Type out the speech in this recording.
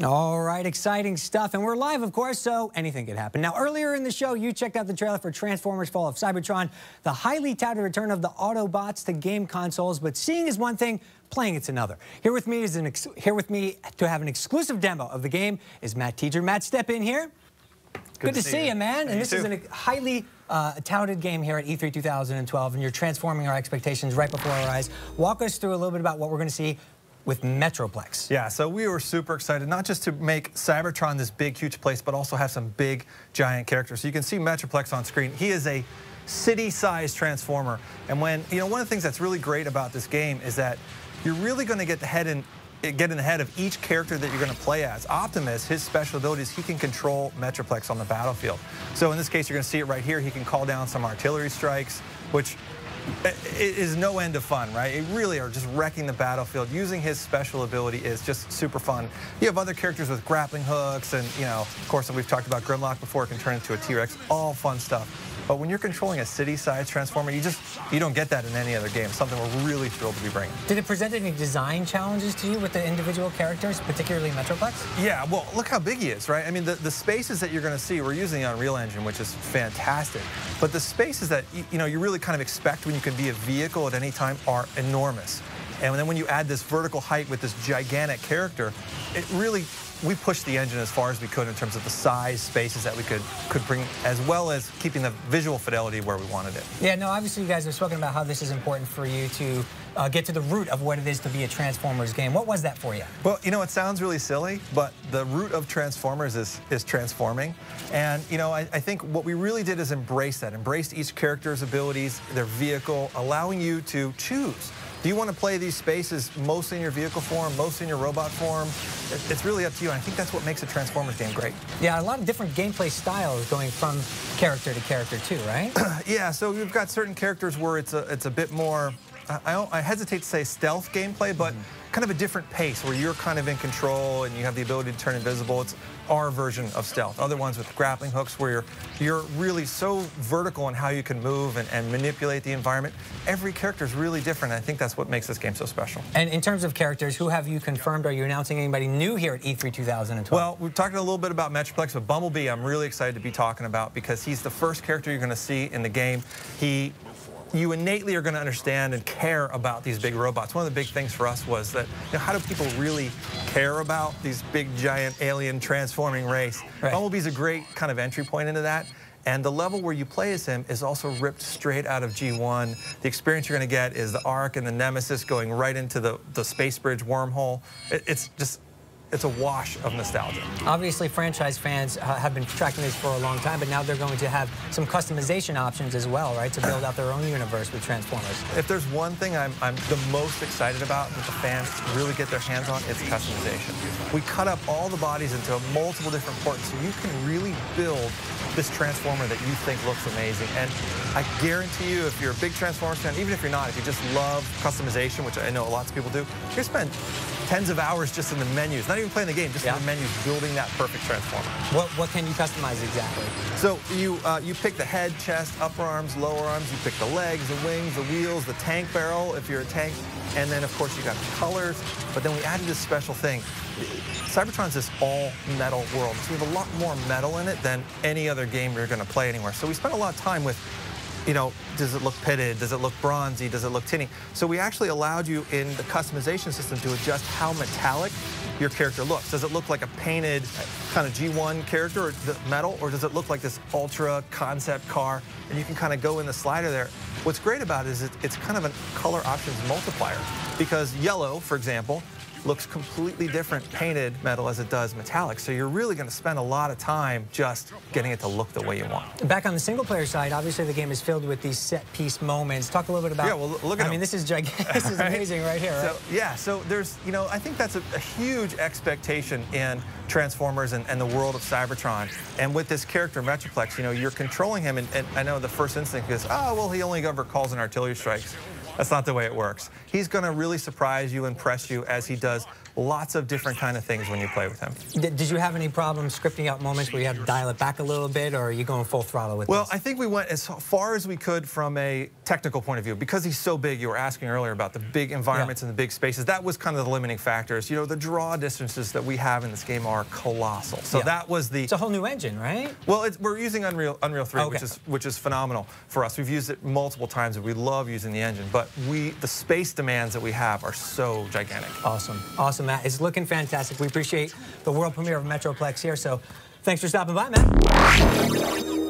All right, exciting stuff. And we're live, of course, so anything could happen. Now, earlier in the show, you checked out the trailer for Transformers Fall of Cybertron, the highly touted return of the Autobots to game consoles, but seeing is one thing, playing it's another. Here with me to have an exclusive demo of the game is Matt Tieger. Matt, step in here. Good to see you, man. And this is a highly touted game here at E3 2012, and you're transforming our expectations right before our eyes. Walk us through a little bit about what we're going to see with Metroplex. Yeah, so we were super excited, not just to make Cybertron this big, huge place, but also have some big, giant characters. So you can see Metroplex on screen. He is a city-sized transformer. And one of the things that's really great about this game is that you're really going to get in the head of each character that you're going to play as. Optimus, his special ability is he can control Metroplex on the battlefield. So in this case, you're going to see it right here. He can call down some artillery strikes, which it is no end of fun, right? It really are just wrecking the battlefield. Using his special ability is just super fun. You have other characters with grappling hooks, and of course, we've talked about Grimlock before. It can turn into a T-Rex. All fun stuff. But when you're controlling a city-sized transformer, you don't get that in any other game. Something we're really thrilled to be bringing. Did it present any design challenges to you with the individual characters, particularly Metroplex? Yeah, well, look how big he is, right? I mean, the spaces that you're going to see, we're using the Unreal Engine, which is fantastic. But the spaces that you really kind of expect when you can be a vehicle at any time are enormous. And then when you add this vertical height with this gigantic character, we pushed the engine as far as we could in terms of the size spaces that we could bring, as well as keeping the visual fidelity where we wanted it. Yeah, no, obviously you guys have spoken about how this is important for you to get to the root of what it is to be a Transformers game. What was that for you? Well, it sounds really silly, but the root of Transformers is transforming. And, I think what we really did is embrace that, embraced each character's abilities, their vehicle, allowing you to choose. Do you want to play these spaces mostly in your vehicle form, mostly in your robot form? It's really up to you, and I think that's what makes a Transformers game great. Yeah, a lot of different gameplay styles going from character to character too, right? Yeah, so you've got certain characters where it's a bit more, I hesitate to say stealth gameplay, but kind of a different pace where you're kind of in control and you have the ability to turn invisible. It's our version of stealth. Other ones with grappling hooks where you're really so vertical in how you can move and manipulate the environment. Every character is really different. I think that's what makes this game so special. And in terms of characters, who have you confirmed? Are you announcing anybody new here at E3 2012? Well, we've talked a little bit about Metroplex, but Bumblebee I'm really excited to be talking about because he's the first character you're going to see in the game. You innately are going to understand and care about these big robots. One of the big things for us was that, how do people really care about these big, giant, alien transforming race? Right. Bumblebee's a great kind of entry point into that. And the level where you play as him is also ripped straight out of G1. The experience you're going to get is the Ark and the Nemesis going right into the space bridge wormhole. It's a wash of nostalgia. Obviously, franchise fans have been tracking this for a long time, but now they're going to have some customization options as well, right, to build out their own universe with Transformers. If there's one thing I'm the most excited about that the fans really get their hands on, it's customization. We cut up all the bodies into multiple different parts, so you can really build this Transformer that you think looks amazing. And I guarantee you, if you're a big Transformers fan, even if you're not, if you just love customization, which I know lots of people do, you're going to spend tens of hours just in the menus, not even playing the game, just in the menus, building that perfect Transformer. What can you customize exactly? So you pick the head, chest, upper arms, lower arms, you pick the legs, the wings, the wheels, the tank barrel, if you're a tank, and then, of course, you got the colors, but then we added this special thing. Cybertron's this all-metal world, so we have a lot more metal in it than any other game you're going to play anywhere. So we spent a lot of time with, does it look pitted? Does it look bronzy? Does it look tinny? So we actually allowed you in the customization system to adjust how metallic your character looks. Does it look like a painted kind of G1 character, or the metal, or does it look like this ultra concept car? And you can kind of go in the slider there. What's great about it is it's kind of a color options multiplier, because yellow, for example, looks completely different painted metal as it does metallic. So you're really going to spend a lot of time just getting it to look the way you want. Back on the single-player side, obviously the game is filled with these set-piece moments. Talk a little bit about. Yeah, well, look at. I mean, this is gigantic. This is amazing right here. Right? So yeah, so there's, I think that's a huge expectation in Transformers and the world of Cybertron. And with this character Metroplex, you're controlling him, and I know the first instinct is, oh, well, he only ever calls in artillery strikes. That's not the way it works. He's going to really surprise you, impress you, as he does lots of different kind of things when you play with him. Did you have any problems scripting out moments where you had to dial it back a little bit, or are you going full throttle with this? Well, I think we went as far as we could from a technical point of view. Because he's so big, you were asking earlier about the big environments and the big spaces. That was kind of the limiting factors. You know, the draw distances that we have in this game are colossal. So that was the... It's a whole new engine, right? Well, we're using Unreal 3, Okay. which is phenomenal for us. We've used it multiple times, and we love using the engine. But the space demands that we have are so gigantic. Awesome. Awesome, Matt. It's looking fantastic. We appreciate the world premiere of Metroplex here, so thanks for stopping by, Matt.